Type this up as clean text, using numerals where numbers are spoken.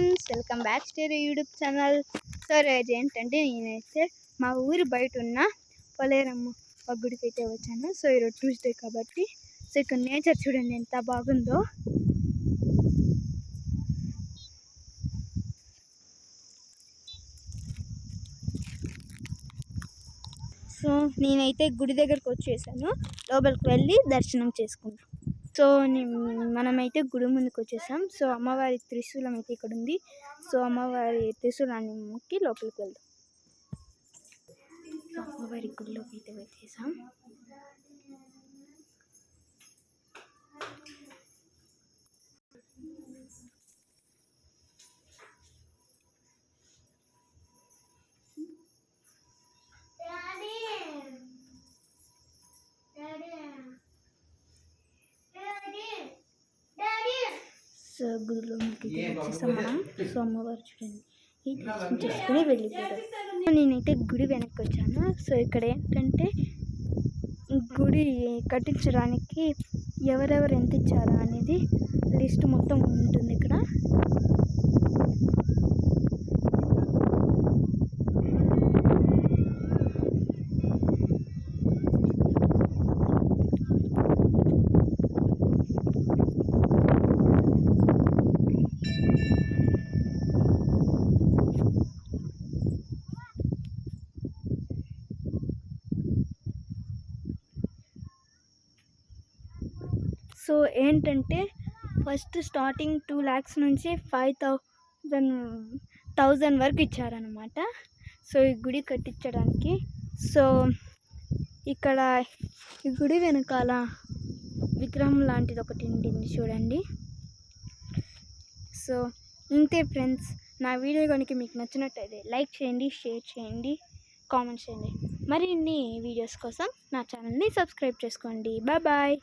Friends, welcome back to YouTube channel. So రోజు ఏంటంటే నేనైతే మా ఊరి బయట ఉన్న పోలేరమ్మ గుడికి అయితే వచ్చాను. సో ఈరోజు ట్యూస్డే కాబట్టి సో ఇక్కడ నేచర్ చూడండి ఎంత బాగుందో. సో నేనైతే గుడి దగ్గరకు వచ్చేసాను, లోపలికి వెళ్ళి దర్శనం చేసుకుంటాను. సో మనమైతే గుడి ముందుకు వచ్చేసాం. సో అమ్మవారి త్రిశూలం అయితే ఇక్కడ ఉంది. సో అమ్మవారి త్రిశూలాన్ని మొక్కి లోపలికి వెళ్దాం. సో అమ్మవారి గుడిలోకి అయితే వచ్చేసాం. సో గుడిలో వచ్చేసాం మనం. సో అమ్మవారు చూడండి దర్శనం చేసుకుని వెళ్ళిపోయారు. నేనైతే గుడి వెనక్కి వచ్చాను. సో ఇక్కడ ఏంటంటే గుడి కట్టించడానికి ఎవరెవరు ఎంత ఇచ్చారా అనేది లిస్ట్ మొత్తం ఉంటుంది ఇక్కడ. సో ఏంటంటే ఫస్ట్ స్టార్టింగ్ 2 lakhs నుంచి 5,000 వరకు ఇచ్చారనమాట. సో ఈ గుడి కట్టించడానికి. సో ఇక్కడ ఈ గుడి వెనకాల విగ్రహం లాంటిది ఒకటి ఉంటుంది చూడండి. సో ఇంతే ఫ్రెండ్స్, నా వీడియో కనుక మీకు నచ్చినట్టయితే లైక్ చేయండి, షేర్ చేయండి, కామెంట్ చేయండి. మరిన్ని వీడియోస్ కోసం నా ఛానల్ని సబ్స్క్రైబ్ చేసుకోండి. Bye bye.